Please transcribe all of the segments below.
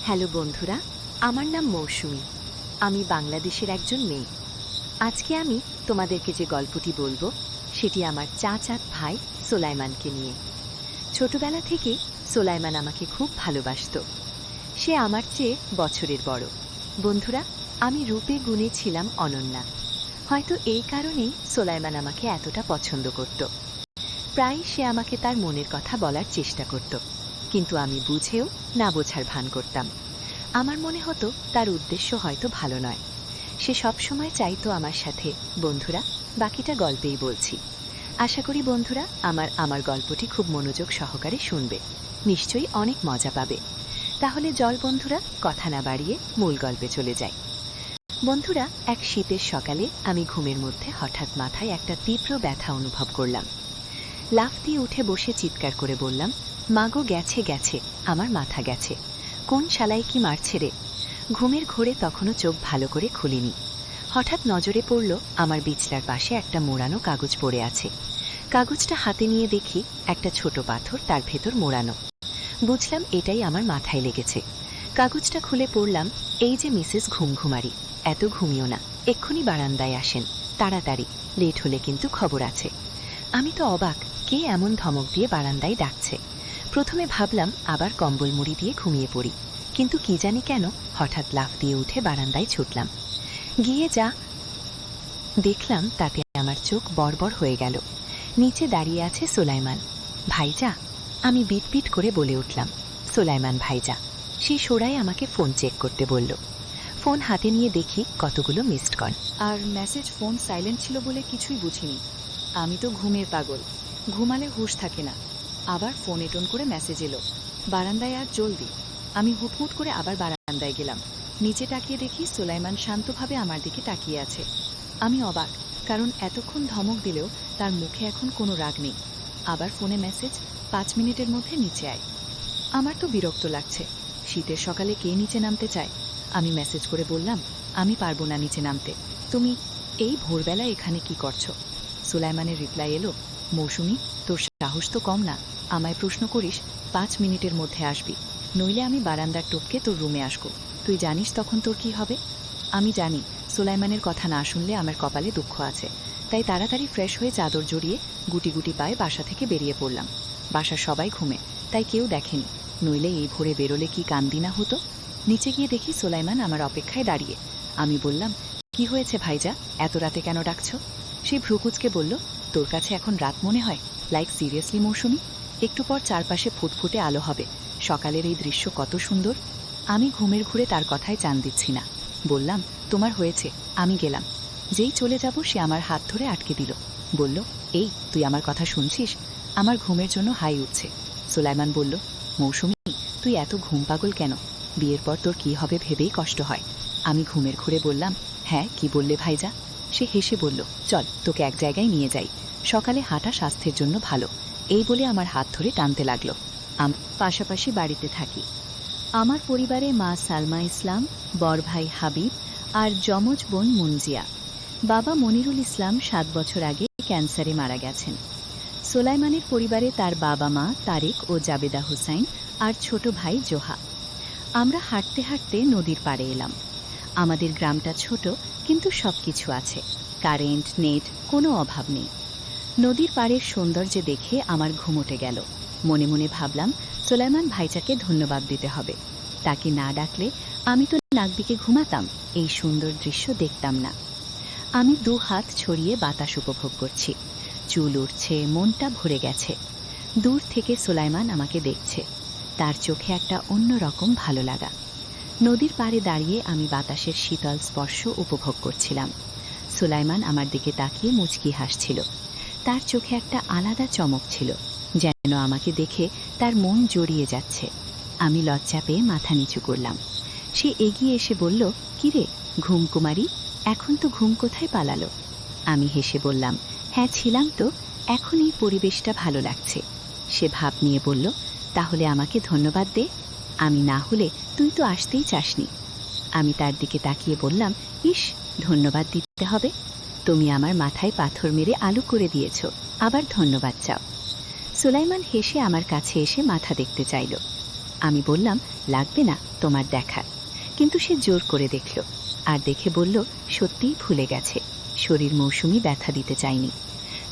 Hello বন্ধুরা, আমার নাম মৌসুমী। আমি বাংলাদেশের একজন মেয়ে। আজকে আমি তোমাদেরকে যে গল্পটি বলবো সেটি আমার চাচাত ভাই সোলাইমানকে নিয়ে। ছোটবেলা থেকে সোলাইমান আমাকে খুব ভালোবাসত। সে আমার চেয়ে বছরের বড়। বন্ধুরা, আমি রূপে গুণে ছিলাম অনন্যা। হয়তো এই কারণেই সোলাইমান আমাকে এতটা পছন্দ করত। প্রায় সে আমাকে তার মনের কথা বলার চেষ্টা করত, কিন্তু আমি বুঝেও না বোঝার ভান করতাম। আমার মনে হতো তার উদ্দেশ্য হয়তো ভালো নয়। সে সবসময় চাইতো আমার সাথে। বন্ধুরা, বাকিটা গল্পেই বলছি। আশা করি বন্ধুরা আমার গল্পটি খুব মনোযোগ সহকারে শুনবে। নিশ্চয়ই অনেক মজা পাবে। তাহলে জল বন্ধুরা, কথা না বাড়িয়ে মূল গল্পে চলে যাই। বন্ধুরা, এক শীতের সকালে আমি ঘুমের মধ্যে হঠাৎ মাথায় একটা তীব্র ব্যথা অনুভব করলাম। লাফ দিয়ে উঠে বসে চিৎকার করে বললাম, মাগো গেছে গেছে, আমার মাথা গেছে। কোন শালাই কি মারছে রে? ঘুমের ঘোরে তখনও চোখ ভালো করে খুলিনি। হঠাৎ নজরে পড়ল আমার বিছলার পাশে একটা মোড়ানো কাগজ পড়ে আছে। কাগজটা হাতে নিয়ে দেখি একটা ছোট পাথর তার ভেতর মোড়ানো। বুঝলাম এটাই আমার মাথায় লেগেছে। কাগজটা খুলে পড়লাম, এই যে মিসেস ঘুমঘুমারি, এত ঘুমিও না, এক্ষুনি বারান্দায় আসেন তাড়াতাড়ি, লেট হলে কিন্তু খবর আছে। আমি তো অবাক, কে এমন ধমক দিয়ে বারান্দায় ডাকছে। প্রথমে ভাবলাম আবার কম্বল মুড়ি দিয়ে ঘুমিয়ে পড়ি, কিন্তু কি জানি কেন হঠাৎ লাফ দিয়ে উঠে বারান্দায় ছুটলাম। গিয়ে যা দেখলাম তাতে আমার চোখ বড়বড় হয়ে গেল। নিচে দাঁড়িয়ে আছে সোলাইমান। ভাইজা, আমি বিটবিট করে বলে উঠলাম, সোলাইমান ভাইজা। সেই সোড়ায় আমাকে ফোন চেক করতে বলল। ফোন হাতে নিয়ে দেখি কতগুলো মিসড কল আর মেসেজ। ফোন সাইলেন্ট ছিল বলে কিছুই বুঝিনি। আমি তো ঘুমের পাগল, ঘুমালে হুঁশ থাকে না। আবার ফোনে টোন করে মেসেজ এলো, বারান্দায় আর জলদি। আমি হুটহুট করে আবার বারান্দায় গেলাম। নিচে তাকিয়ে দেখি সোলাইমান শান্তভাবে আমার দিকে তাকিয়ে আছে। আমি অবাক, কারণ এতক্ষণ ধমক দিলেও তার মুখে এখন কোনো রাগ নেই। আবার ফোনে মেসেজ, 5 মিনিটের মধ্যে নিচে আয়। আমার তো বিরক্ত লাগছে। শীতের সকালে কে নিচে নামতে চায়? আমি মেসেজ করে বললাম, আমি পারবো না নিচে নামতে, তুমি এই ভোরবেলা এখানে কি করছো? সোলাইমানের রিপ্লাই এলো, মৌসুমী, তোর সাহস তো কম না, আমায় প্রশ্ন করিস। 5 মিনিটের মধ্যে আসবি, নইলে আমি বারান্দার টপকে তোর রুমে আসবো। তুই জানিস তখন তোর কি হবে? আমি জানি সোলাইমানের কথা না শুনলে আমার কপালে দুঃখ আছে, তাই তাড়াতাড়ি ফ্রেশ হয়ে চাদর জড়িয়ে গুটি গুটি পায়ে বাসা থেকে বেরিয়ে পড়লাম। বাসার সবাই ঘুমে, তাই কেউ দেখেনি, নইলে এই ভোরে বেরোলে কি কান্দি না হতো। নিচে গিয়ে দেখি সোলাইমান আমার অপেক্ষায় দাঁড়িয়ে। আমি বললাম, কি হয়েছে ভাইজা, এত রাতে কেন ডাকছো? সে ভ্রুকুচকে বলল, তোর কাছে এখন রাত মনে হয়? লাইক সিরিয়াসলি মৌসুমী, একটু পর চারপাশে ফুটফুটে আলো হবে, সকালের এই দৃশ্য কত সুন্দর। আমি ঘুমের ঘুরে তার কথায় চান দিচ্ছি না। বললাম, তোমার হয়েছে, আমি গেলাম। যেই চলে যাব সে আমার হাত ধরে আটকে দিল। বলল, এই তুই আমার কথা শুনছিস? আমার ঘুমের জন্য হাই উঠছে। সোলাইমান বলল, মৌসুমী, তুই এত ঘুম পাগল কেন? বিয়ের পর তোর কি হবে ভেবেই কষ্ট হয়। আমি ঘুমের ঘুরে বললাম, হ্যাঁ কি বললে ভাইজা? সে হেসে বলল, চল তোকে এক জায়গায় নিয়ে যাই, সকালে হাঁটা স্বাস্থ্যের জন্য ভালো। এই বলে আমার হাত ধরে টানতে লাগলো। পাশাপাশি বাড়িতে থাকি। আমার পরিবারে মা সালমা ইসলাম, বড় ভাই হাবিব আর যমজ বোন মুনজিয়া। বাবা মনিরুল ইসলাম 7 বছর আগে ক্যান্সারে মারা গেছেন। সোলাইমানের পরিবারে তার বাবা মা তারেক ও জাবেদা হুসাইন আর ছোট ভাই জোহা। আমরা হাঁটতে হাঁটতে নদীর পাড়ে এলাম। আমাদের গ্রামটা ছোট, কিন্তু সবকিছু আছে, কারেন্ট, নেট, কোনো অভাব নেই। নদীর পাড়ের সৌন্দর্য দেখে আমার ঘুম উঠে গেল। মনে মনে ভাবলাম, সোলাইমান ভাইজাকে ধন্যবাদ দিতে হবে। তাকে না ডাকলে আমি তো নাকবিকে ঘুমাতাম, এই সুন্দর দৃশ্য দেখতাম না। আমি 2 হাত ছড়িয়ে বাতাস উপভোগ করছি। চুল উঠছে, মনটা ভরে গেছে। দূর থেকে সোলাইমান আমাকে দেখছে, তার চোখে একটা অন্যরকম ভালো লাগা। নদীর পাড়ে দাঁড়িয়ে আমি বাতাসের শীতল স্পর্শ উপভোগ করছিলাম। সোলাইমান আমার দিকে তাকিয়ে মুচকি হাসছিল। তার চোখে একটা আলাদা চমক ছিল, যেন আমাকে দেখে তার মন জড়িয়ে যাচ্ছে। আমি লজ্জা পেয়ে মাথা নিচু করলাম। সে এগিয়ে এসে বলল, কিরে ঘুমকুমারী, এখন তো ঘুম কোথায় পালালো? আমি হেসে বললাম, হ্যাঁ ছিলাম তো, এখন এই পরিবেশটা ভালো লাগছে। সে ভাব নিয়ে বলল, তাহলে আমাকে ধন্যবাদ দে। আমি না হলে তুই তো আসতেই চাসনি। আমি তার দিকে তাকিয়ে বললাম, ইস, ধন্যবাদ দিতে হবে? তুমি আমার মাথায় পাথর মেরে আলু করে দিয়েছ, আবার ধন্যবাদ চাও? সুলাইমান হেসে আমার কাছে এসে মাথা দেখতে চাইল। আমি বললাম, লাগবে না তোমার দেখার। কিন্তু সে জোর করে দেখল, আর দেখে বলল, সত্যিই ফুলে গেছে। শরীর মৌসুমি ব্যথা দিতে চায়নি।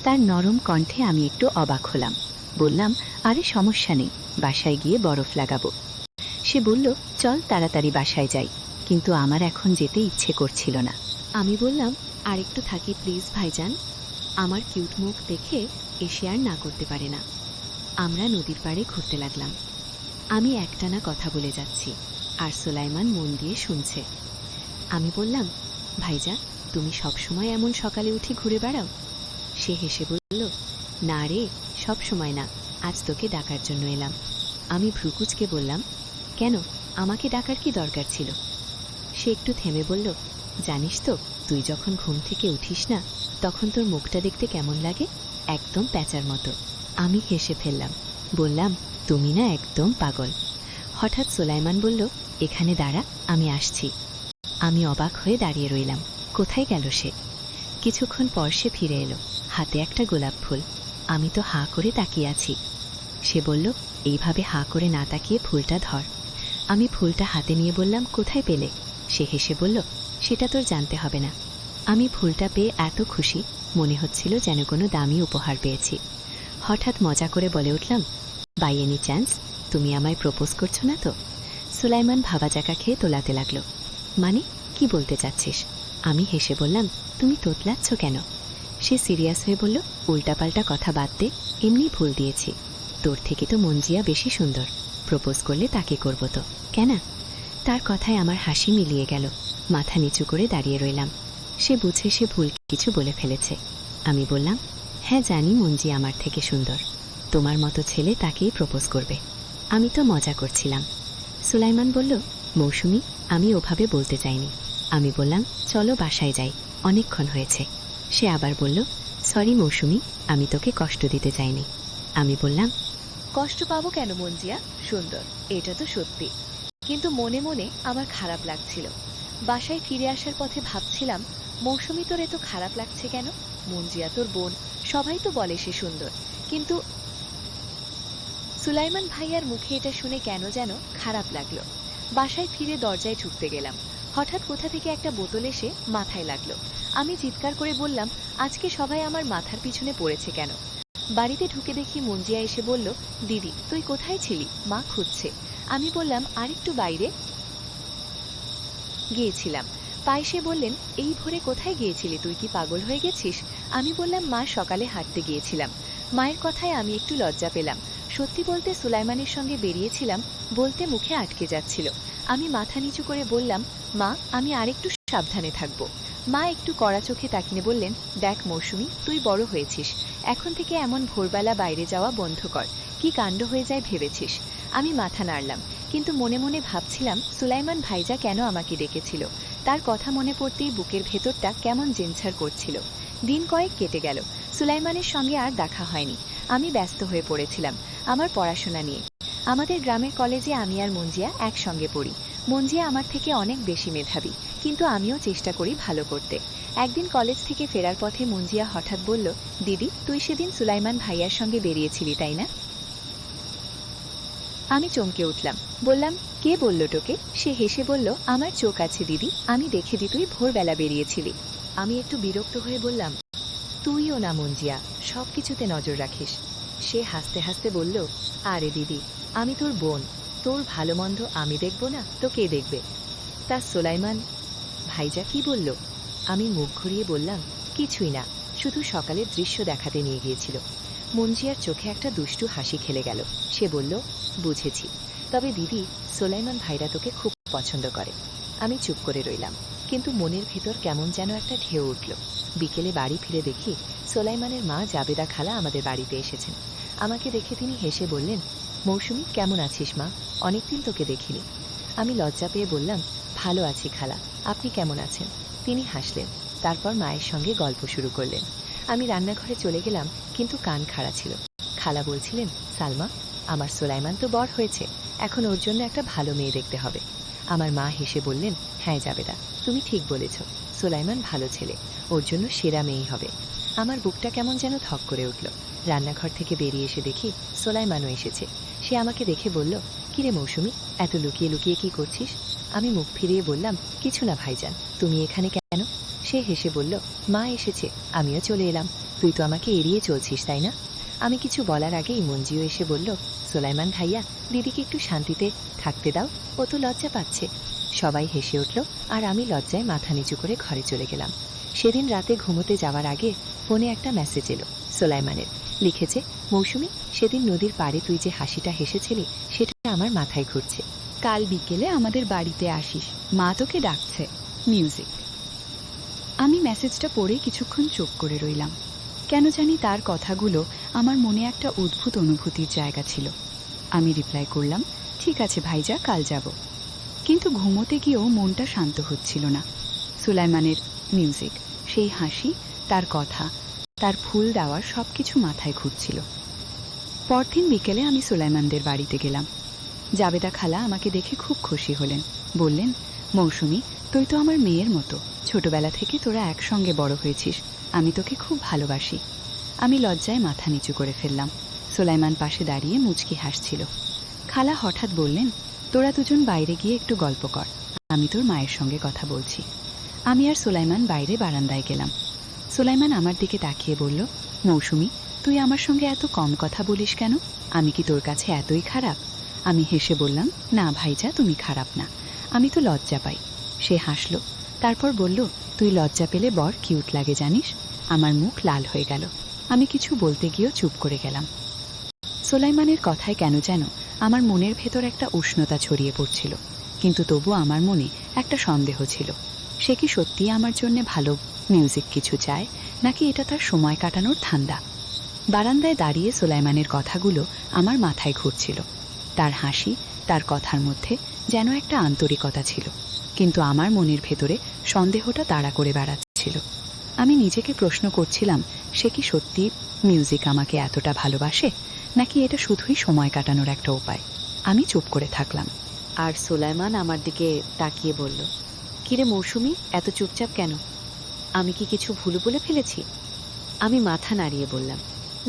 তার নরম কণ্ঠে আমি একটু অবাক হলাম। বললাম, আরে সমস্যা নেই, বাসায় গিয়ে বরফ লাগাবো। সে বলল, চল তাড়াতাড়ি বাসায় যাই। কিন্তু আমার এখন যেতে ইচ্ছে করছিল না। আমি বললাম, আর একটু থাকি প্লিজ ভাইজান। আমার কিউট মুখ দেখে এসে আর না করতে পারে না। আমরা নদীর পাড়ে ঘুরতে লাগলাম। আমি একটানা কথা বলে যাচ্ছি, আর সোলাইমান মন দিয়ে শুনছে। আমি বললাম, ভাইজান, তুমি সবসময় এমন সকালে উঠে ঘুরে বেড়াও? সে হেসে বলল, না রে, সব সময় না, আজ তোকে ডাকার জন্য এলাম। আমি ভ্রুকুচকে বললাম, কেন, আমাকে ডাকার কি দরকার ছিল? সে একটু থেমে বলল, জানিস তো, তুই যখন ঘুম থেকে উঠিস না, তখন তোর মুখটা দেখতে কেমন লাগে? একদম প্যাঁচার মতো। আমি হেসে ফেললাম, বললাম, তুমি না একদম পাগল। হঠাৎ সোলাইমান বলল, এখানে দাঁড়া, আমি আসছি। আমি অবাক হয়ে দাঁড়িয়ে রইলাম। কোথায় গেল সে? কিছুক্ষণ পর সে ফিরে এলো, হাতে একটা গোলাপ ফুল। আমি তো হাঁ করে তাকিয়ে আছি। সে বলল, এইভাবে হাঁ করে না তাকিয়ে ফুলটা ধর। আমি ফুলটা হাতে নিয়ে বললাম, কোথায় পেলে? সে হেসে বলল, সেটা তোর জানতে হবে না। আমি ফুলটা পেয়ে এত খুশি, মনে হচ্ছিল যেন কোনো দামি উপহার পেয়েছি। হঠাৎ মজা করে বলে উঠলাম, বাই এনি চান্স তুমি আমায় প্রপোজ করছো না তো? সুলাইমান ভাবাজাকা খেয়ে তোলাতে লাগলো। মানে, কি বলতে চাচ্ছিস? আমি হেসে বললাম, তুমি তোতলাচ্ছ কেন? সে সিরিয়াস হয়ে বলল, উল্টাপাল্টা কথা বাদ দে, এমনি ভুল দিয়েছি। তোর থেকে তো মঞ্জিয়া বেশি সুন্দর, প্রপোজ করলে তাকে করব তো, কেন? তার কথায় আমার হাসি মিলিয়ে গেল। মাথা নিচু করে দাঁড়িয়ে রইলাম। সে বুঝে সে ভুল কিছু বলে ফেলেছে। আমি বললাম, হ্যাঁ জানি মঞ্জি আমার থেকে সুন্দর, তোমার মতো ছেলে তাকেই প্রপোজ করবে। আমি তো মজা করছিলাম। সুলাইমান বলল, মৌসুমি, আমি ওভাবে বলতে চাইনি। আমি বললাম, চলো বাসায় যাই, অনেকক্ষণ হয়েছে। সে আবার বলল, সরি মৌসুমি, আমি তোকে কষ্ট দিতে চাইনি। আমি বললাম, কষ্ট পাবো কেন মঞ্জিয়া, সুন্দর, এটা তো সত্যি। কিন্তু মনে মনে আমার খারাপ লাগছিল। বাসায় ফিরে আসার পথে ভাবছিলাম, মৌসুমি তোর এত খারাপ লাগছে কেন? মঞ্জিয়া তোর বোন, সবাই তো বলে সে সুন্দর। কিন্তু সুলাইমান ভাইয়ার মুখে এটা শুনে কেন যেন খারাপ লাগলো। বাসায় ফিরে দরজায় ঢুকতে গেলাম। হঠাৎ কোথা থেকে একটা বোতল এসে মাথায় লাগলো। আমি চিৎকার করে বললাম, আজকে সবাই আমার মাথার পিছনে পড়েছে কেন? বাড়িতে ঢুকে দেখি মঞ্জিয়া এসে বলল, দিদি তুই কোথায় ছিলি? মা খুঁজছে। আমি বললাম, আরেকটু বাইরে গিয়েছিলাম। পায়েসে বললেন, এই ভোরে কোথায় গিয়েছিলি? তুই কি পাগল হয়ে গেছিস? আমি বললাম, মা সকালে হাঁটতে গিয়েছিলাম। মায়ের কথায় আমি একটু লজ্জা পেলাম। সত্যি বলতে সুলাইমানের সঙ্গে বেরিয়েছিলাম বলতে মুখে আটকে যাচ্ছিল। আমি মাথা নিচু করে বললাম, মা আমি আরেকটু সাবধানে থাকব। মা একটু কড়া চোখে তাকিয়ে বললেন, দেখ মৌসুমি, তুই বড় হয়েছিস, এখন থেকে এমন ভোরবেলা বাইরে যাওয়া বন্ধ কর। কি কাণ্ড হয়ে যায় ভেবেছিস? আমি মাথা নাড়লাম, কিন্তু মনে মনে ভাবছিলাম, সুলাইমান ভাইজা কেন আমাকে ডেকেছিল? তার কথা মনে পড়তেই বুকের ভেতরটা কেমন জেনছাড় করছিল। দিন কয়েক কেটে গেল, সুলাইমানের সঙ্গে আর দেখা হয়নি। আমি ব্যস্ত হয়ে পড়েছিলাম আমার পড়াশোনা নিয়ে। আমাদের গ্রামের কলেজে আমি আর মঞ্জিয়া একসঙ্গে পড়ি। মঞ্জিয়া আমার থেকে অনেক বেশি মেধাবী, কিন্তু আমিও চেষ্টা করি ভালো করতে। একদিন কলেজ থেকে ফেরার পথে মঞ্জিয়া হঠাৎ বলল, দিদি তুই সেদিন সুলাইমান ভাইয়ার সঙ্গে বেরিয়েছিলি তাই না? আমি চমকে উঠলাম, বললাম, কে বলল তোকে? সে হেসে বলল, আমার চোখ আছে দিদি, আমি দেখে দি তুই ভোরবেলা বেরিয়েছিলি। আমি একটু বিরক্ত হয়ে বললাম, তুইও না মঞ্জিয়া, সব কিছুতে নজর রাখিস। সে হাসতে হাসতে বলল, আরে দিদি, আমি তোর বোন, তোর ভালো মন্দ আমি দেখব না তো কে দেখবে? তা সুলাইমান ভাইজা কি বলল? আমি মুখ ঘুরিয়ে বললাম, কিছুই না, শুধু সকালের দৃশ্য দেখাতে নিয়ে গিয়েছিল। মঞ্জিয়ার চোখে একটা দুষ্টু হাসি খেলে গেল। সে বলল, বুঝেছি, তবে দিদি সুলাইমান ভাইরা তোকে খুব পছন্দ করে। আমি চুপ করে রইলাম, কিন্তু মনের ভেতর কেমন যেন একটা ঢেউ উঠল। বিকেলে বাড়ি ফিরে দেখি সুলাইমানের মা জাবেদা খালা আমাদের বাড়িতে এসেছেন। আমাকে দেখে তিনি হেসে বললেন, মৌসুমি কেমন আছিস মা, অনেকদিন তোকে দেখিনি। আমি লজ্জা পেয়ে বললাম, ভালো আছি খালা, আপনি কেমন আছেন? তিনি হাসলেন, তারপর মায়ের সঙ্গে গল্প শুরু করলেন। আমি রান্নাঘরে চলে গেলাম, কিন্তু কান খাড়া ছিল। খালা বলছিলেন, সালমা, আমার সুলাইমান তো বড় হয়েছে, এখন ওর জন্য একটা ভালো মেয়ে দেখতে হবে। আমার মা হেসে বললেন, হ্যাঁ জাবেদা, তুমি ঠিক বলেছ, সুলাইমান ভালো ছেলে, ওর জন্য সেরা মেয়েই হবে। আমার বুকটা কেমন যেন ধক করে উঠল। রান্নাঘর থেকে বেরিয়ে এসে দেখি সুলাইমানও এসেছে। সে আমাকে দেখে বলল, কিরে মৌসুমি, এত লুকিয়ে লুকিয়ে কি করছিস? আমি মুখ ফিরিয়ে বললাম, কিছু না ভাইজান, তুমি এখানে কেন? সে হেসে বলল, মা এসেছে, আমিও চলে এলাম। তুই তো আমাকে এড়িয়ে চলছিস, তাই না? আমি কিছু বলার আগেই মঞ্জিও এসে বলল, সোলাইমান ভাইয়া, দিদিকে একটু শান্তিতে থাকতে দাও, ও তো লজ্জা পাচ্ছে। সবাই হেসে উঠল, আর আমি লজ্জায় মাথা নিচু করে ঘরে চলে গেলাম। সেদিন রাতে ঘুমোতে যাওয়ার আগে ফোনে একটা মেসেজ এলো সোলাইমানের। লিখেছে, মৌসুমি, সেদিন নদীর পাড়ে তুই যে হাসিটা হেসেছিলি সেটা আমার মাথায় ঘুরছে। কাল বিকেলে আমাদের বাড়িতে আসিস, মা তোকে ডাকছে। মিউজিক। আমি মেসেজটা পড়ে কিছুক্ষণ চুপ করে রইলাম। কেন জানি তার কথাগুলো আমার মনে একটা অদ্ভুত অনুভূতির জায়গা ছিল। আমি রিপ্লাই করলাম, ঠিক আছে ভাইজা, কাল যাব। কিন্তু ঘুমোতে গিয়েও মনটা শান্ত হচ্ছিল না। সুলাইমানের মিউজিক, সেই হাসি, তার কথা, তার ফুল দেওয়ার সব কিছু মাথায় ঘুরছিল। পরদিন বিকেলে আমি সুলাইমানদের বাড়িতে গেলাম। জাবেদা খালা আমাকে দেখে খুব খুশি হলেন। বললেন, মৌসুমি, তুই তো আমার মেয়ের মতো, ছোটবেলা থেকে তোরা একসঙ্গে বড় হয়েছিস, আমি তোকে খুব ভালোবাসি। আমি লজ্জায় মাথা নিচু করে ফেললাম। সুলাইমান পাশে দাঁড়িয়ে মুচকি হাসছিল। খালা হঠাৎ বললেন, তোরা দুজন বাইরে গিয়ে একটু গল্প কর, আমি তোর মায়ের সঙ্গে কথা বলছি। আমি আর সুলাইমান বাইরে বারান্দায় গেলাম। সুলাইমান আমার দিকে তাকিয়ে বলল, মৌসুমি, তুই আমার সঙ্গে এত কম কথা বলিস কেন? আমি কি তোর কাছে এতই খারাপ? আমি হেসে বললাম, না ভাইজা, তুমি খারাপ না, আমি তো লজ্জা পাই। সে হাসল, তারপর বলল, তুই লজ্জা পেলে বড় কিউট লাগে জানিস। আমার মুখ লাল হয়ে গেল। আমি কিছু বলতে গিয়েও চুপ করে গেলাম। সুলাইমানের কথায় কেন যেন আমার মনের ভেতর একটা উষ্ণতা ছড়িয়ে পড়ছিল, কিন্তু তবু আমার মনে একটা সন্দেহ ছিল। সে কি সত্যিই আমার জন্য ভালো মিউজিক কিছু চায়, নাকি এটা তার সময় কাটানোর ধান্দা? বারান্দায় দাঁড়িয়ে সুলাইমানের কথাগুলো আমার মাথায় ঘুরছিল। তার হাসি, তার কথার মধ্যে যেন একটা আন্তরিকতা ছিল, কিন্তু আমার মনের ভেতরে সন্দেহটা তাড়া করে বেড়াচ্ছিল। আমি নিজেকে প্রশ্ন করছিলাম, সে কি সত্যি মিউজিক আমাকে এতটা ভালোবাসে, নাকি এটা শুধুই সময় কাটানোর একটা উপায়? আমি চুপ করে থাকলাম। আর সোলাইমান আমার দিকে তাকিয়ে বলল, কিরে মৌসুমি, এত চুপচাপ কেন? আমি কি কিছু ভুল বলে ফেলেছি? আমি মাথা নাড়িয়ে বললাম,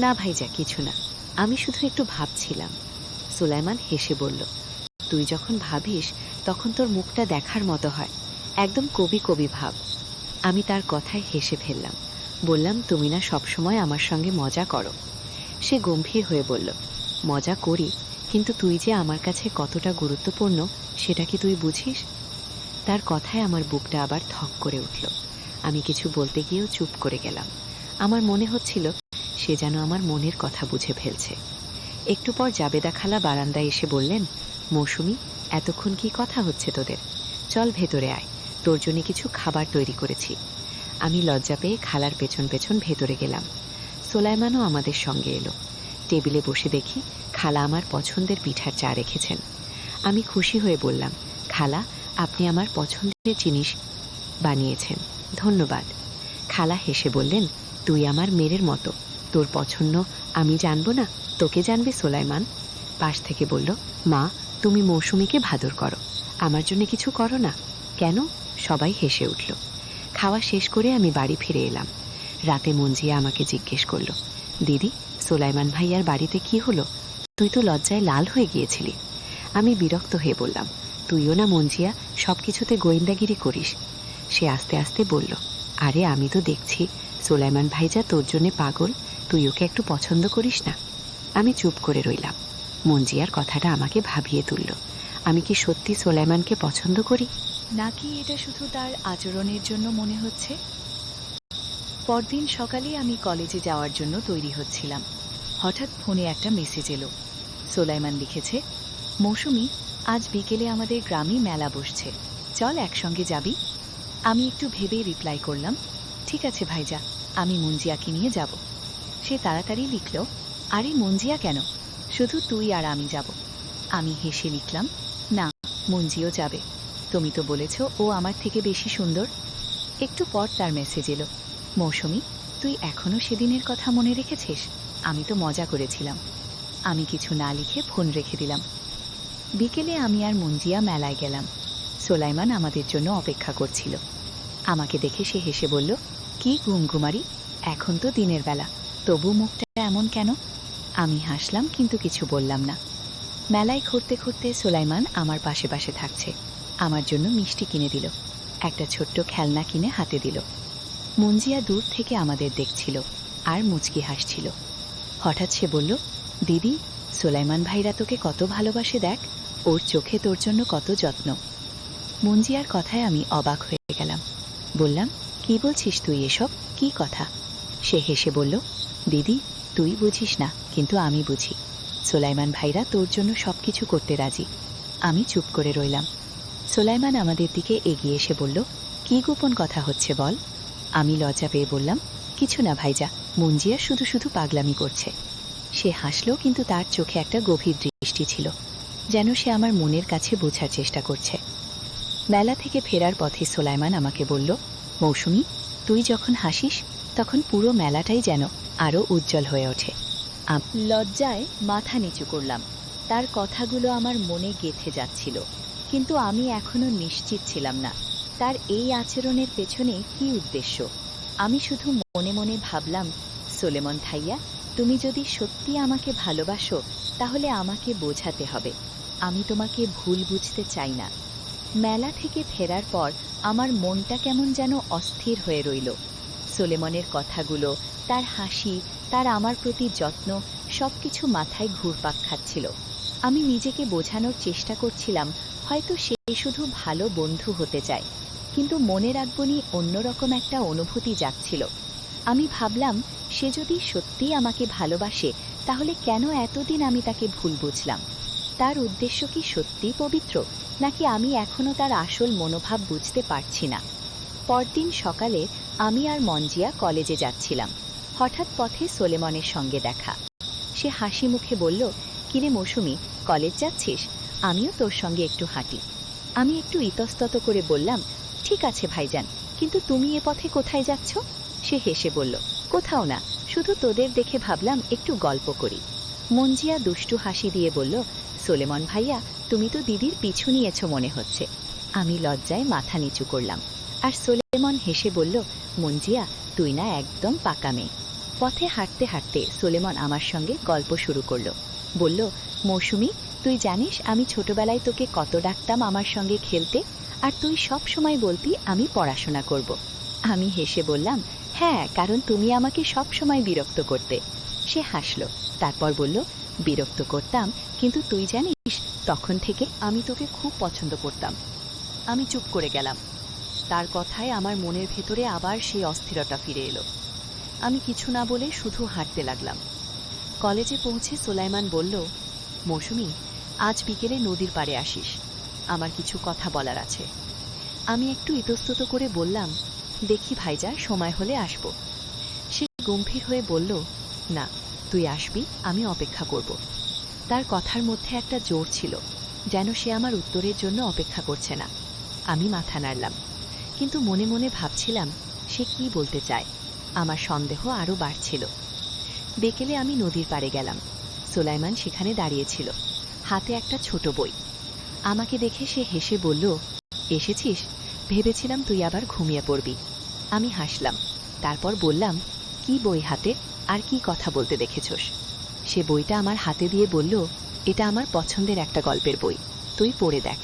না ভাইজা, কিছু না, আমি শুধু একটু ভাবছিলাম। সোলাইমান হেসে বলল, তুই যখন ভাবিস তখন তোর মুখটা দেখার মতো হয়, একদম কবি কবি ভাব। আমি তার কথায় হেসে ফেললাম। বললাম, তুমি না সবসময় আমার সঙ্গে মজা করো। সে গম্ভীর হয়ে বলল, মজা করি, কিন্তু তুই যে আমার কাছে কতটা গুরুত্বপূর্ণ সেটা কি তুই বুঝিস? তার কথায় আমার বুকটা আবার ধক করে উঠল। আমি কিছু বলতে গিয়েও চুপ করে গেলাম। আমার মনে হচ্ছিল সে যেন আমার মনের কথা বুঝে ফেলছে। একটু পর জাবেদা খালা বারান্দায় এসে বললেন, মৌসুমি, এতক্ষণ কি কথা হচ্ছে তোদের? চল ভেতরে আয়, তোর জন্য কিছু খাবার তৈরি করেছি। আমি লজ্জা পেয়ে খালার পেছন পেছন ভেতরে গেলাম। সোলাইমানও আমাদের সঙ্গে এলো। টেবিলে বসে দেখি খালা আমার পছন্দের পিঠার চা রেখেছেন। আমি খুশি হয়ে বললাম, খালা, আপনি আমার পছন্দের জিনিস বানিয়েছেন, ধন্যবাদ। খালা হেসে বললেন, তুই আমার মেয়ের মতো, তোর পছন্দ আমি জানবো না, তোকে জানবে সোলাইমান। পাশ থেকে বলল, মা, তুমি মৌসুমীকে ভাদর করো, আমার জন্য কিছু করো না কেন? সবাই হেসে উঠল। খাওয়া শেষ করে আমি বাড়ি ফিরে এলাম। রাতে মঞ্জিয়া আমাকে জিজ্ঞেস করল, দিদি, সোলাইমান ভাইয়ার বাড়িতে কি হলো? তুই তো লজ্জায় লাল হয়ে গিয়েছিলি। আমি বিরক্ত হয়ে বললাম, তুইও না মঞ্জিয়া সব কিছুতে গোয়েন্দাগিরি করিস। সে আস্তে আস্তে বলল, আরে আমি তো দেখছি সোলাইমান ভাইজা তোর জন্যে পাগল, তুই ওকে একটু পছন্দ করিস না। আমি চুপ করে রইলাম। মঞ্জিয়ার কথাটা আমাকে ভাবিয়ে তুলল। আমি কি সত্যি সোলাইমানকে পছন্দ করি, নাকি এটা শুধু তার আচরণের জন্য মনে হচ্ছে? পরদিন সকালে আমি কলেজে যাওয়ার জন্য তৈরি হচ্ছিলাম। হঠাৎ ফোনে একটা মেসেজ এলো। সোলাইমান লিখেছে, মৌসুমি, আজ বিকেলে আমাদের গ্রামে মেলা বসছে, চল একসঙ্গে যাবি? আমি একটু ভেবে রিপ্লাই করলাম, ঠিক আছে ভাইজা, আমি মঞ্জিয়াকে নিয়ে যাব। সে তাড়াতাড়ি লিখল, আরে মঞ্জিয়া কেন, শুধু তুই আর আমি যাব। আমি হেসে লিখলাম, না, মঞ্জিও যাবে, তুমি তো বলেছ ও আমার থেকে বেশি সুন্দর। একটু পর তার মেসেজ এলো, মৌসুমি, তুই এখনো সেদিনের কথা মনে রেখেছিস? আমি তো মজা করেছিলাম। আমি কিছু না লিখে ফোন রেখে দিলাম। বিকেলে আমি আর মঞ্জিয়া মেলায় গেলাম। সোলাইমান আমাদের জন্য অপেক্ষা করছিল। আমাকে দেখে সে হেসে বলল, কি ঘুমঘুমারি, এখন তো দিনের বেলা, তবু মুখটা এমন কেন? আমি হাসলাম, কিন্তু কিছু বললাম না। মেলায় ঘুরতে ঘুরতে সোলাইমান আমার পাশে পাশে থাকছে। আমার জন্য মিষ্টি কিনে দিল, একটা ছোট্ট খেলনা কিনে হাতে দিল। মুঞ্জিয়া দূর থেকে আমাদের দেখছিল আর মুচকি হাসছিল। হঠাৎ সে বলল, দিদি, সোলাইমান ভাইরা তোকে কত ভালোবাসে দেখ, ওর চোখে তোর জন্য কত যত্ন। মুঞ্জিয়ার কথায় আমি অবাক হয়ে গেলাম। বললাম, কি বলছিস তুই এসব, কি কথা? সে হেসে বলল, দিদি, তুই বুঝিস না, কিন্তু আমি বুঝি। সোলাইমান ভাইরা তোর জন্য সবকিছু করতে রাজি। আমি চুপ করে রইলাম। সোলাইমান আমাদের দিকে এগিয়ে এসে বলল, কি গোপন কথা হচ্ছে বল? আমি লজ্জা পেয়ে বললাম, কিছু না ভাইজা, মুঞ্জিয়া শুধু শুধু পাগলামি করছে। সে হাসল, কিন্তু তার চোখে একটা গভীর দৃষ্টি ছিল, যেন সে আমার মনের কাছে বোঝার চেষ্টা করছে। মেলা থেকে ফেরার পথে সোলাইমান আমাকে বলল, মৌসুমী, তুই যখন হাসিস তখন পুরো মেলাটাই যেন আরও উজ্জ্বল হয়ে ওঠে। লজ্জায় মাথা নিচু করলাম। তার কথাগুলো আমার মনে গেঁথে যাচ্ছিল, কিন্তু আমি এখনো নিশ্চিত ছিলাম না তার এই আচরণের পেছনে কি উদ্দেশ্য। আমি শুধু মনে মনে ভাবলাম, সোলেমন ভাইয়া, তুমি যদি সত্যি আমাকে ভালোবাসো তাহলে আমাকে বোঝাতে হবে। আমি তোমাকে ভুল বুঝতে চাই না। মেলা থেকে ফেরার পর আমার মনটা কেমন যেন অস্থির হয়ে রইল। সোলেমনের কথাগুলো, তার হাসি, তার আমার প্রতি যত্ন, সবকিছু মাথায় ঘুরপাক খাচ্ছিল। আমি নিজেকে বোঝানোর চেষ্টা করছিলাম, হয়তো সে শুধু ভালো বন্ধু হতে চায়, কিন্তু মনে রাখবনি অন্যরকম একটা অনুভূতি জাগছিল। আমি ভাবলাম, সে যদি সত্যিই আমাকে ভালোবাসে তাহলে কেন এতদিন আমি তাকে ভুল বুঝলাম? তার উদ্দেশ্য কি সত্যিই পবিত্র, নাকি আমি এখনো তার আসল মনোভাব বুঝতে পারছি না? পরদিন সকালে আমি আর মঞ্জিয়া কলেজে যাচ্ছিলাম। হঠাৎ পথে সোলেমনের সঙ্গে দেখা। সে হাসি মুখে বলল, কিরে মৌসুমী, কলেজ যাচ্ছিস? আমিও তোর সঙ্গে একটু হাঁটি। আমি একটু ইতস্তত করে বললাম, ঠিক আছে ভাইজান, কিন্তু তুমি এ পথে কোথায় যাচ্ছ? সে হেসে বলল, কোথাও না, শুধু তোদের দেখে ভাবলাম একটু গল্প করি। মঞ্জিয়া দুষ্টু হাসি দিয়ে বলল, সোলেমন ভাইয়া, তুমি তো দিদির পিছু নিয়েছ মনে হচ্ছে। আমি লজ্জায় মাথা নিচু করলাম, আর সোলেমন হেসে বলল, মঞ্জিয়া, তুই না একদম পাকা মেয়ে। পথে হাঁটতে হাঁটতে সোলেমন আমার সঙ্গে গল্প শুরু করল। বলল, মৌসুমী, তুই জানিস আমি ছোটবেলায় তোকে কত ডাকতাম আমার সঙ্গে খেলতে, আর তুই সব সময় বলতি আমি পড়াশোনা করব। আমি হেসে বললাম, হ্যাঁ, কারণ তুমি আমাকে সব সময় বিরক্ত করতে। সে হাসল, তারপর বলল, বিরক্ত করতাম, কিন্তু তুই জানিস তখন থেকে আমি তোকে খুব পছন্দ করতাম। আমি চুপ করে গেলাম। তার কথায় আমার মনের ভেতরে আবার সেই অস্থিরতা ফিরে এলো। আমি কিছু না বলে শুধু হাঁটতে লাগলাম। কলেজে পৌঁছে সোলাইমান বলল, মৌসুমী, আজ বিকেলে নদীর পাড়ে আসিস, আমার কিছু কথা বলার আছে। আমি একটু ইতস্তত করে বললাম, দেখি ভাইজা, সময় হলে আসব। সে গম্ভীর হয়ে বলল, না, তুই আসবি, আমি অপেক্ষা করব। তার কথার মধ্যে একটা জোর ছিল, যেন সে আমার উত্তরের জন্য অপেক্ষা করছে না। আমি মাথা নাড়লাম, কিন্তু মনে মনে ভাবছিলাম সে কি বলতে চায়। আমার সন্দেহ আরও বাড়ছিল। বিকেলে আমি নদীর পাড়ে গেলাম। সোলাইমান সেখানে দাঁড়িয়েছিল, হাতে একটা ছোট বই। আমাকে দেখে সে হেসে বলল, এসেছিস? ভেবেছিলাম তুই আবার ঘুমিয়ে পড়বি। আমি হাসলাম, তারপর বললাম, কি বই হাতে, আর কি কথা বলতে দেখেছস? সে বইটা আমার হাতে দিয়ে বলল, এটা আমার পছন্দের একটা গল্পের বই, তুই পড়ে দেখ।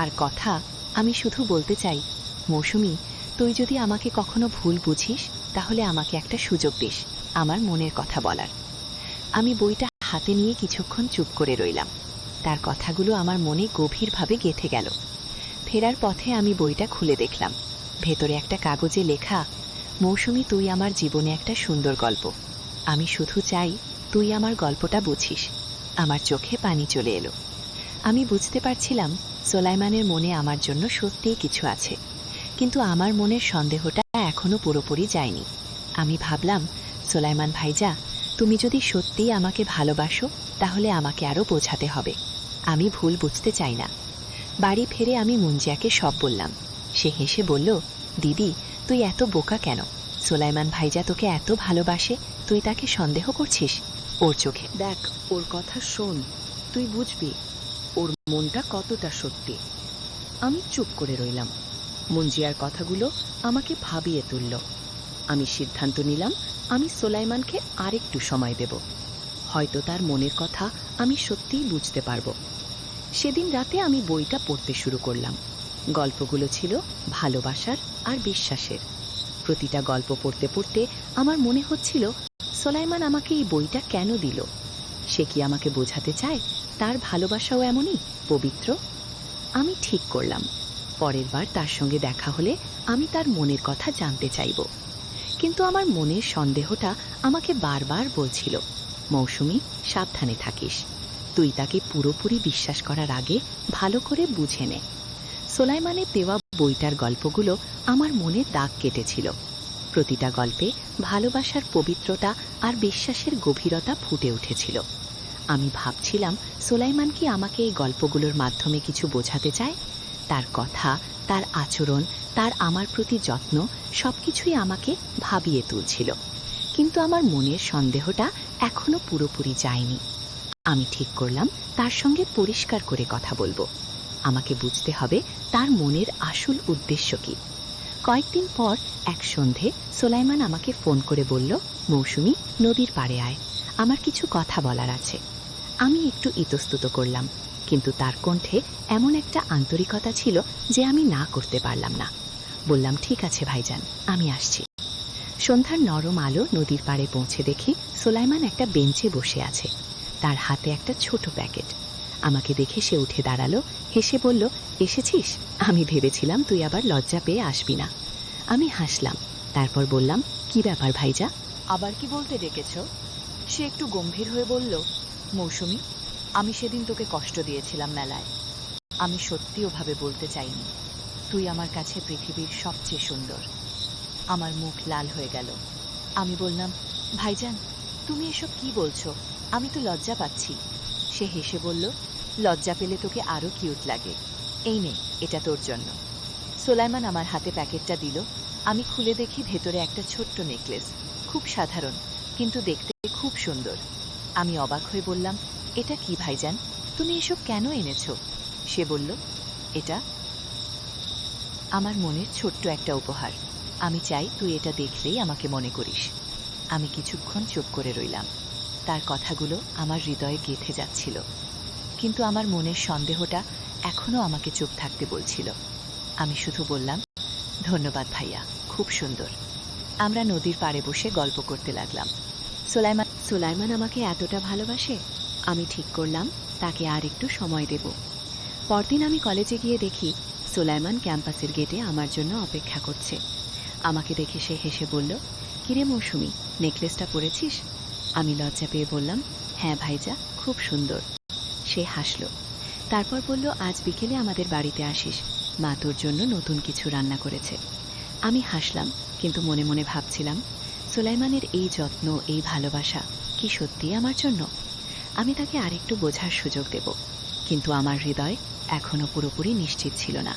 আর কথা, আমি শুধু বলতে চাই, মৌসুমী, তুই যদি আমাকে কখনো ভুল বুঝিস তাহলে আমাকে একটা সুযোগ দিস আমার মনের কথা বলার। আমি বইটা হাতে নিয়ে কিছুক্ষণ চুপ করে রইলাম। তার কথাগুলো আমার মনে গভীরভাবে গেঁথে গেল। ফেরার পথে আমি বইটা খুলে দেখলাম। ভেতরে একটা কাগজে লেখা, মৌসুমী, তুই আমার জীবনে একটা সুন্দর গল্প। আমি শুধু চাই তুই আমার গল্পটা বুঝিস। আমার চোখে পানি চলে এলো। আমি বুঝতে পারছিলাম সোলাইমানের মনে আমার জন্য সত্যিই কিছু আছে, কিন্তু আমার মনের সন্দেহটা এখনো পুরোপুরি যায়নি। আমি ভাবলাম, সোলাইমান ভাইজা, তুমি যদি সত্যিই আমাকে ভালোবাসো তাহলে আমাকে আরও বোঝাতে হবে। আমি ভুল বুঝতে চাই না। বাড়ি ফিরে আমি মুঞ্জিয়াকে সব বললাম। সে হেসে বলল, দিদি, তুই এত বোকা কেন? সোলাইমান ভাইজা তোকে এত ভালোবাসে, তুই তাকে সন্দেহ করছিস? ওর চোখে দেখ, ওর কথা শোন, তুই বুঝবি ওর মনটা কতটা সত্যি। আমি চুপ করে রইলাম। মুঞ্জিয়ার কথাগুলো আমাকে ভাবিয়ে তুলল। আমি সিদ্ধান্ত নিলাম আমি সোলাইমানকে আরেকটু সময় দেব। হয়তো তার মনের কথা আমি সত্যিই বুঝতে পারবো। সেদিন রাতে আমি বইটা পড়তে শুরু করলাম। গল্পগুলো ছিল ভালোবাসার আর বিশ্বাসের। প্রতিটা গল্প পড়তে পড়তে আমার মনে হচ্ছিল সোলাইমান আমাকে এই বইটা কেন দিল। সে কি আমাকে বোঝাতে চায় তার ভালোবাসাও এমনই পবিত্র? আমি ঠিক করলাম, পরের বার তার সঙ্গে দেখা হলে আমি তার মনের কথা জানতে চাইব। কিন্তু আমার মনের সন্দেহটা আমাকে বারবার বলছিল, মৌসুমী, সাবধানে থাকিস। তুই তাকে পুরোপুরি বিশ্বাস করার আগে ভালো করে বুঝে নে। সোলাইমানের দেওয়া বইটার গল্পগুলো আমার মনে দাগ কেটেছিল। প্রতিটা গল্পে ভালোবাসার পবিত্রতা আর বিশ্বাসের গভীরতা ফুটে উঠেছিল। আমি ভাবছিলাম, সোলাইমান কি আমাকে এই গল্পগুলোর মাধ্যমে কিছু বোঝাতে চায়? তার কথা, তার আচরণ, তার আমার প্রতি যত্ন সবকিছুই আমাকে ভাবিয়ে তুলছিল। কিন্তু আমার মনের সন্দেহটা এখনো পুরোপুরি যায়নি। আমি ঠিক করলাম তার সঙ্গে পরিষ্কার করে কথা বলবো। আমাকে বুঝতে হবে তার মনের আসল উদ্দেশ্য কি। কয়েকদিন পর এক সন্ধে সোলাইমান আমাকে ফোন করে বলল, মৌসুমী, নদীর পাড়ে আয়, আমার কিছু কথা বলার আছে। আমি একটু ইতস্তত করলাম, কিন্তু তার কণ্ঠে এমন একটা আন্তরিকতা ছিল যে আমি না করতে পারলাম না। বললাম, ঠিক আছে ভাইজান, আমি আসছি। সন্ধ্যার নরম আলো নদীর পাড়ে পৌঁছে দেখি সোলাইমান একটা বেঞ্চে বসে আছে, তার হাতে একটা ছোট প্যাকেট। আমাকে দেখে সে উঠে দাঁড়ালো, হেসে বলল, এসেছিস? আমি ভেবেছিলাম তুই আবার লজ্জা পেয়ে আসবি না। আমি হাসলাম, তারপর বললাম, কি ব্যাপার ভাইজা? আবার কি বলতে ডেকেছ? সে একটু গম্ভীর হয়ে বলল, মৌসুমী, আমি সেদিন তোকে কষ্ট দিয়েছিলাম মেলায়। আমি সত্যি ওভাবে বলতে চাইনি। তুই আমার কাছে পৃথিবীর সবচেয়ে সুন্দর। আমার মুখ লাল হয়ে গেল। আমি বললাম, ভাইজান, তুমি এসব কি বলছো? আমি তো লজ্জা পাচ্ছি। সে হেসে বলল, লজ্জা পেলে তোকে আরও কিউট লাগে। এই নে, এটা তোর জন্য। সোলাইমান আমার হাতে প্যাকেটটা দিল। আমি খুলে দেখি ভেতরে একটা ছোট্ট নেকলেস, খুব সাধারণ কিন্তু দেখতে খুব সুন্দর। আমি অবাক হয়ে বললাম, এটা কি ভাইজান? তুমি এসব কেন এনেছো? সে বলল, এটা আমার মনের ছোট্ট একটা উপহার। আমি চাই তুই এটা দেখলেই আমাকে মনে করিস। আমি কিছুক্ষণ চুপ করে রইলাম। তার কথাগুলো আমার হৃদয়ে গেঁথে যাচ্ছিল, কিন্তু আমার মনের সন্দেহটা এখনো আমাকে চুপ থাকতে বলছিল। আমি শুধু বললাম, ধন্যবাদ ভাইয়া, খুব সুন্দর। আমরা নদীর পাড়ে বসে গল্প করতে লাগলাম। সোলাইমান আমাকে এতটা ভালোবাসে। আমি ঠিক করলাম তাকে আর একটু সময় দেব। পরদিন আমি কলেজে গিয়ে দেখি সোলাইমান ক্যাম্পাসের গেটে আমার জন্য অপেক্ষা করছে। আমাকে দেখে সে হেসে বলল, কিরে মৌসুমী, নেকলেসটা পরেছিস? আমি লজ্জা পেয়ে বললাম, হ্যাঁ ভাইজা, খুব সুন্দর। সে হাসল, তারপর বলল, আজ বিকেলে আমাদের বাড়িতে আসিস, মা তোর জন্য নতুন কিছু রান্না করেছে। আমি হাসলাম, কিন্তু মনে মনে ভাবছিলাম, সোলাইমানের এই যত্ন, এই ভালোবাসা কি সত্যিই আমার জন্য? আমি তাকে আরেকটু বোঝার সুযোগ দেব, কিন্তু আমার হৃদয় এখনো পুরোপুরি নিশ্চিত ছিল না।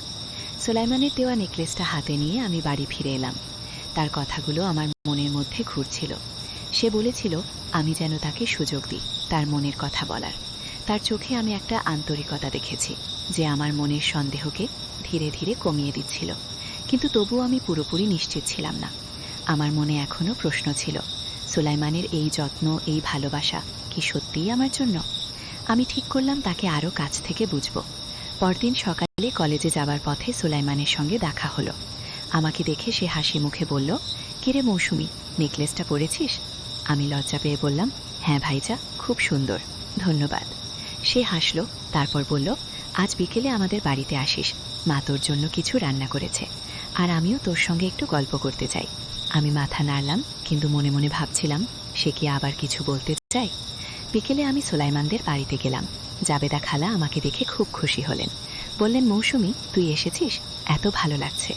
সোলাইমানের দেওয়া নেকলেসটা হাতে নিয়ে আমি বাড়ি ফিরে এলাম। তার কথাগুলো আমার মনের মধ্যে ঘুরছিল। সে বলেছিল আমি যেন তাকে সুযোগ দিই তার মনের কথা বলার। তার চোখে আমি একটা আন্তরিকতা দেখেছি যে আমার মনের সন্দেহকে ধীরে ধীরে কমিয়ে দিচ্ছিল। কিন্তু তবুও আমি পুরোপুরি নিশ্চিত ছিলাম না। আমার মনে এখনো প্রশ্ন ছিল, সোলাইমানের এই যত্ন, এই ভালোবাসা কি সত্যিই আমার জন্য? আমি ঠিক করলাম তাকে আরও কাছ থেকে বুঝব। পরদিন সকালে কলেজে যাবার পথে সোলাইমানের সঙ্গে দেখা হলো। আমাকে দেখে সে হাসি মুখে বলল, কিরে মৌসুমী, নেকলেসটা পরেছিস? আমি লজ্জা পেয়ে বললাম, হ্যাঁ ভাইজা, খুব সুন্দর, ধন্যবাদ। সে হাসল, তারপর বলল, আজ বিকেলে আমাদের বাড়িতে আসিস, মা তোর জন্য কিছু রান্না করেছে, আর আমিও তোর সঙ্গে একটু গল্প করতে চাই। আমি মাথা নাড়লাম, কিন্তু মনে মনে ভাবছিলাম সে কি আবার কিছু বলতে চায়। বিকেলে আমি সোলাইমানদের বাড়িতে গেলাম। জাবেদা খালা আমাকে দেখে খুব খুশি হলেন। বললেন, মৌসুমী, তুই এসেছিস, এত ভালো লাগছে।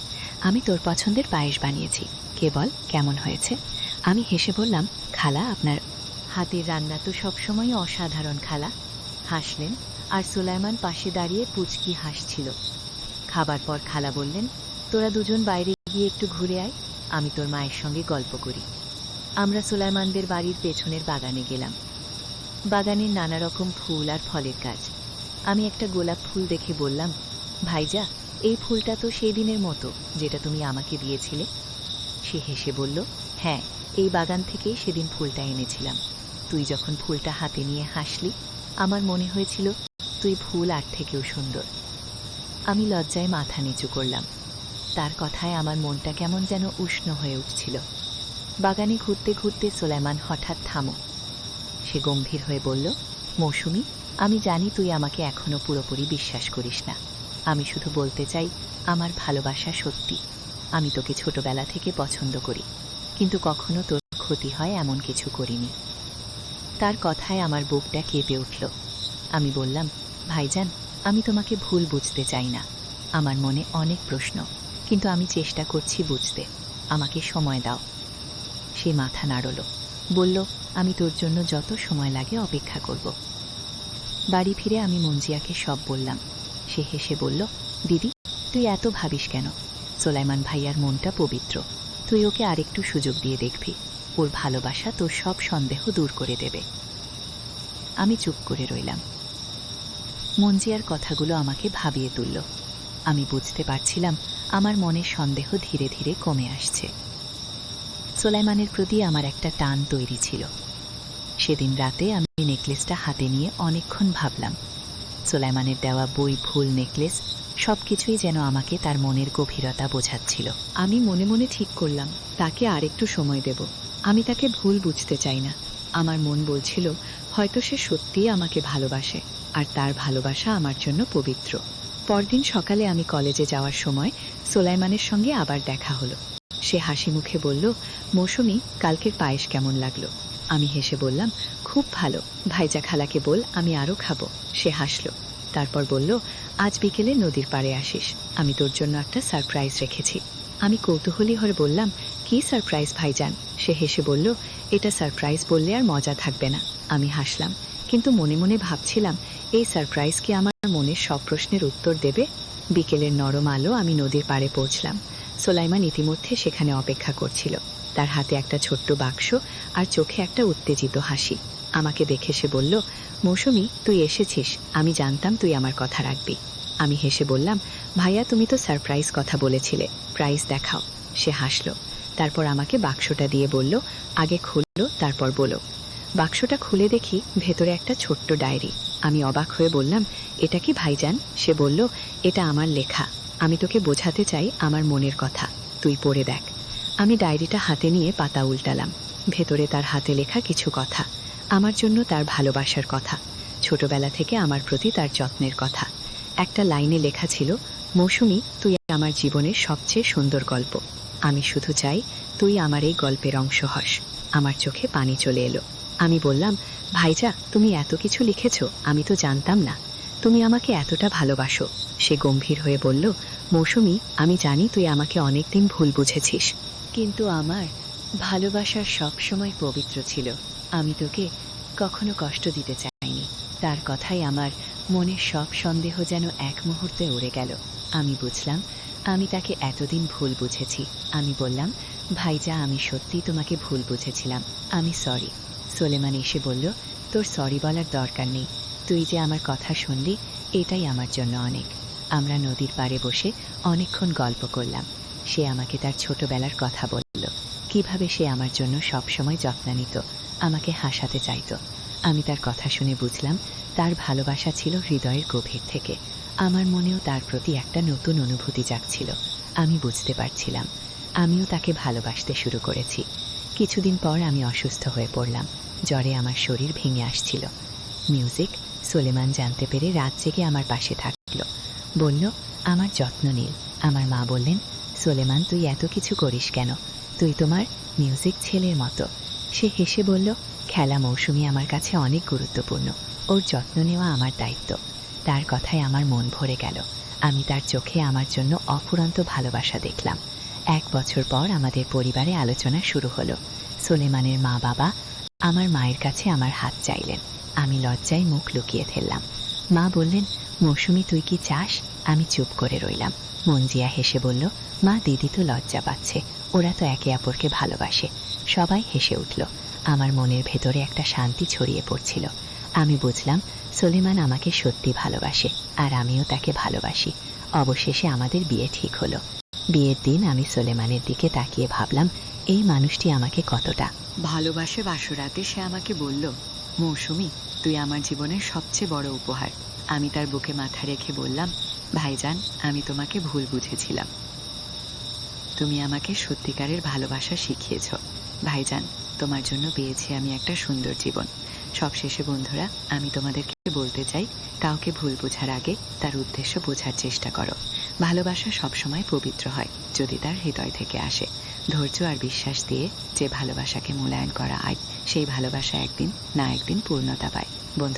আমি তোর পছন্দের পায়েস বানিয়েছি, কে বল কেমন হয়েছে? আমি হেসে বললাম, খালা, আপনার হাতের রান্না তো সবসময় অসাধারণ খালা। হাসলেন, আর সোলাইমান পাশে দাঁড়িয়ে পুচকি হাসছিল। খাবার পর খালা বললেন, তোরা দুজন বাইরে গিয়ে একটু ঘুরে আয়, আমি তোর মায়ের সঙ্গে গল্প করি। আমরা সোলাইমানদের বাড়ির পেছনের বাগানে গেলাম। বাগানের নানা রকম ফুল আর ফলের গাছ। আমি একটা গোলাপ ফুল দেখে বললাম, ভাইজা, এই ফুলটা তো সেই দিনের মতো যেটা তুমি আমাকে দিয়েছিলে। সে হেসে বলল, হ্যাঁ, এই বাগান থেকেই সেদিন ফুলটা এনেছিলাম। তুই যখন ফুলটা হাতে নিয়ে হাসলি, আমার মনে হয়েছিল তুই ফুল আর থেকেও সুন্দর। আমি লজ্জায় মাথা নিচু করলাম। তার কথায় আমার মনটা কেমন যেন উষ্ণ হয়ে উঠছিল। বাগানে ঘুরতে ঘুরতে সোলাইমান হঠাৎ থামো। সে গম্ভীর হয়ে বলল, মৌসুমী, আমি জানি তুই আমাকে এখনো পুরোপুরি বিশ্বাস করিস না। আমি শুধু বলতে চাই, আমার ভালোবাসা সত্যি। আমি তোকে ছোটবেলা থেকে পছন্দ করি, কিন্তু কখনো তোর ক্ষতি হয় এমন কিছু করিনি। তার কথায় আমার বুকটা কেঁপে উঠল। আমি বললাম, ভাইজান, আমি তোমাকে ভুল বুঝতে চাই না। আমার মনে অনেক প্রশ্ন, কিন্তু আমি চেষ্টা করছি বুঝতে। আমাকে সময় দাও। সে মাথা নাড়ল, বলল, আমি তোর জন্য যত সময় লাগে অপেক্ষা করব। বাড়ি ফিরে আমি মঞ্জিয়াকে সব বললাম। সে হেসে বলল, দিদি, তুই এত ভাবিস কেন? সোলাইমান ভাইয়ার মনটা পবিত্র। তুই ওকে আরেকটু সুযোগ দিয়ে দেখবি। ওর ভালোবাসা তোর সব সন্দেহ দূর করে দেবে। আমি চুপ করে রইলাম। মঞ্জিয়ার কথাগুলো আমাকে ভাবিয়ে তুলল। আমি বুঝতে পারছিলাম আমার মনের সন্দেহ ধীরে ধীরে কমে আসছে। সোলাইমানের প্রতি আমার একটা টান তৈরি ছিল। সেদিন রাতে আমি নেকলেসটা হাতে নিয়ে অনেকক্ষণ ভাবলাম। সোলাইমানের দেওয়া বই, ফুল, নেকলেস সবকিছুই যেন আমাকে তার মনের গভীরতা বোঝাচ্ছিল। আমি মনে মনে ঠিক করলাম তাকে আরেকটু সময় দেব। আমি তাকে ভুল বুঝতে চাই না। আমার মন বলছিল হয়তো সে সত্যিই আমাকে ভালোবাসে, আর তার ভালোবাসা আমার জন্য পবিত্র। পরদিন সকালে আমি কলেজে যাওয়ার সময় সোলাইমানের সঙ্গে আবার দেখা হলো। সে হাসি মুখে বলল, মৌসুমী, কালকের পায়েস কেমন লাগলো? আমি হেসে বললাম, খুব ভালো। ভাইজা খালাকে বল আমি আরও খাবো। সে হাসল। তারপর বলল, আজ বিকেলে নদীর পাড়ে আসিস। আমি তোর জন্য একটা সারপ্রাইজ রেখেছি। আমি কৌতূহলী হয়ে বললাম, কি সারপ্রাইজ ভাইজান? সে হেসে বলল, এটা সারপ্রাইজ বললে আর মজা থাকবে না। আমি হাসলাম, কিন্তু মনে মনে ভাবছিলাম এই সারপ্রাইজ কি আমার মনের সব প্রশ্নের উত্তর দেবে? বিকেলের নরম আলো, আমি নদীর পাড়ে পৌঁছলাম। সোলাইমান ইতিমধ্যে সেখানে অপেক্ষা করছিল। তার হাতে একটা ছোট্ট বাক্স আর চোখে একটা উত্তেজিত হাসি। আমাকে দেখে সে বলল, মৌসুমী, তুই এসেছিস। আমি জানতাম তুই আমার কথা রাখবি। আমি হেসে বললাম, ভাইয়া, তুমি তো সারপ্রাইজ কথা বলেছিলে, প্রাইজ দেখাও। সে হাসল। তারপর আমাকে বাক্সটা দিয়ে বলল, আগে খুললো, তারপর বলো। বাক্সটা খুলে দেখি ভেতরে একটা ছোট্ট ডায়েরি। আমি অবাক হয়ে বললাম, এটা কি ভাইজান? সে বলল, এটা আমার লেখা। আমি তোকে বোঝাতে চাই আমার মনের কথা, তুই পড়ে দেখ। আমি ডায়েরিটা হাতে নিয়ে পাতা উল্টালাম। ভেতরে তার হাতে লেখা কিছু কথা, আমার জন্য তার ভালোবাসার কথা, ছোটবেলা থেকে আমার প্রতি তার যত্নের কথা। একটা লাইনে লেখা ছিল, মৌসুমী, তুই আমার জীবনের সবচেয়ে সুন্দর গল্প। আমি শুধু চাই তুই আমার এই গল্পের অংশ হস। আমার চোখে পানি চলে এলো। আমি বললাম, ভাইজা, তুমি এত কিছু লিখেছ, আমি তো জানতাম না তুমি আমাকে এতটা ভালোবাসো। সে গম্ভীর হয়ে বলল, মৌসুমী, আমি জানি তুই আমাকে অনেকদিন ভুল বুঝেছিস, কিন্তু আমার ভালোবাসার সব সময় পবিত্র ছিল। আমি তোকে কখনো কষ্ট দিতে চাইনি। তার কথাই আমার মনের সব সন্দেহ যেন এক মুহূর্তে উড়ে গেল। আমি বুঝলাম আমি তাকে এতদিন ভুল বুঝেছি। আমি বললাম, ভাইজা, আমি সত্যিই তোমাকে ভুল বুঝেছিলাম। আমি সরি। সোলেমান এসে বলল, তোর সরি বলার দরকার নেই। তুই যে আমার কথা শুনলি, এটাই আমার জন্য অনেক। আমরা নদীর পাড়ে বসে অনেকক্ষণ গল্প করলাম। সে আমাকে তার ছোটবেলার কথা বলল, কিভাবে সে আমার জন্য সবসময় যত্ন নিত, আমাকে হাসাতে চাইত। আমি তার কথা শুনে বুঝলাম তার ভালোবাসা ছিল হৃদয়ের গভীর থেকে। আমার মনেও তার প্রতি একটা নতুন অনুভূতি জাগছিল। আমি বুঝতে পারছিলাম আমিও তাকে ভালোবাসতে শুরু করেছি। কিছুদিন পর আমি অসুস্থ হয়ে পড়লাম। জ্বরে আমার শরীর ভেঙে আসছিল। মিউজিক সোলেমান জানতে পেরে রাত জেগে আমার পাশে থাকল, বলল, আমার যত্ন নিল। আমার মা বললেন, সোলেমান, তুই এত কিছু করিস কেন? তুই তোমার মিউজিক ছেলের মতো। সে হেসে বলল, খেলা মৌসুমী আমার কাছে অনেক গুরুত্বপূর্ণ। ওর যত্ন নেওয়া আমার দায়িত্ব। তার কথায় আমার মন ভরে গেল। আমি তার চোখে আমার জন্য অফুরন্ত ভালোবাসা দেখলাম। 1 বছর পর আমাদের পরিবারে আলোচনা শুরু হলো। সোলেমানের মা বাবা আমার মায়ের কাছে আমার হাত চাইলেন। আমি লজ্জায় মুখ লুকিয়ে ফেললাম। মা বললেন, মৌসুমী, তুই কি চাস? আমি চুপ করে রইলাম। মঞ্জিয়া হেসে বলল, মা, দিদি তো লজ্জা পাচ্ছে, ওরা তো একে অপরকে ভালোবাসে। সবাই হেসে উঠল। আমার মনের ভেতরে একটা শান্তি ছড়িয়ে পড়ছিল। আমি বুঝলাম সোলেমান আমাকে সত্যি ভালোবাসে, আর আমিও তাকে ভালোবাসি। অবশেষে আমাদের বিয়ে ঠিক হলো। বিয়ের দিন আমি সোলেমানের দিকে তাকিয়ে ভাবলাম, এই মানুষটি আমাকে কতটা ভালোবাসে বাসরাতে সে আমাকে বলল, মৌসুমী, তুই আমার জীবনের সবচেয়ে বড় উপহার। আমি তার বুকে মাথা রেখে বললাম, ভাইজান, আমি তোমাকে ভুল বুঝেছিলাম। তুমি আমাকে সত্যিকারের ভালোবাসা শিখিয়েছ। ভাইজান, তোমার জন্য পেয়েছি আমি একটা সুন্দর জীবন। সবশেষে বন্ধুরা, আমি তোমাদেরকে বলতে চাই, কাউকে ভুল বোঝার আগে তার উদ্দেশ্য বোঝার চেষ্টা করো। ভালোবাসা সবসময় পবিত্র হয় যদি তার হৃদয় থেকে আসে। ধৈর্য আর বিশ্বাস দিয়ে যে ভালোবাসাকে মূল্যায়ন করা হয়, সেই ভালোবাসা একদিন না একদিন পূর্ণতা পায়। বন্ধু